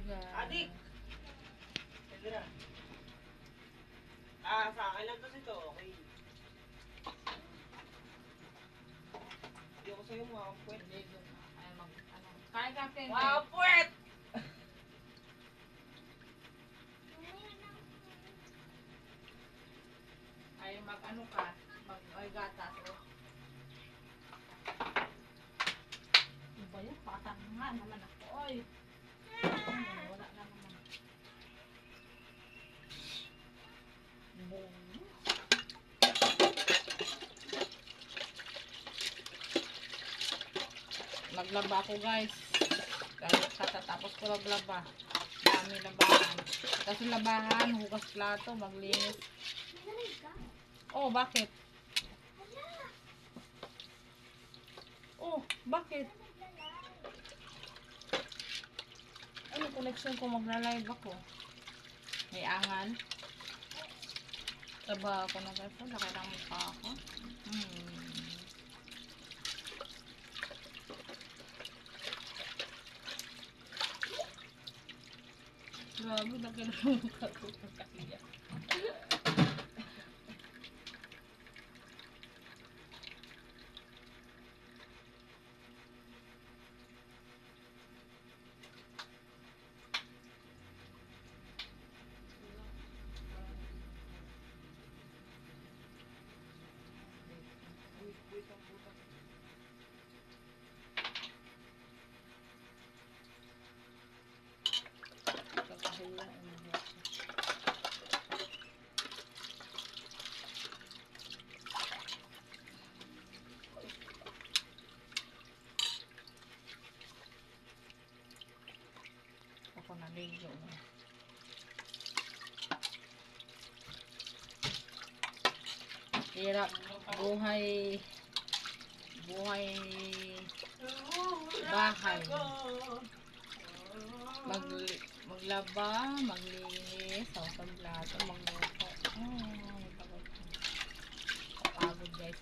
guys. Adik! Pwede na. Sa akin lang kasi ito. Okay. Hindi ako sa'yo mga puwet. Ay, kain ka, Ken. Mga puwet! Ay, mag-ano ka? Ay, gatas. Oh. Ano ba yun? Pakatanga naman ako. Oy. Wala na naman. Boom. Maglaba ako guys. Katatapos ko maglaba. Dami labahan. Tapos labahan, hugas plato, maglinis. Oh, bakit? Oh, bakit? Ano connection ko? Magla-live ako. May angan. Taba ako na guys. Laki ng mukha ako. Grabe, laki ng mukha ko. Pagkakiyak. Ako naligo. Hirap buhay bahay. Maglaba, maglinis, sawsang plato, magluto. Pagod guys.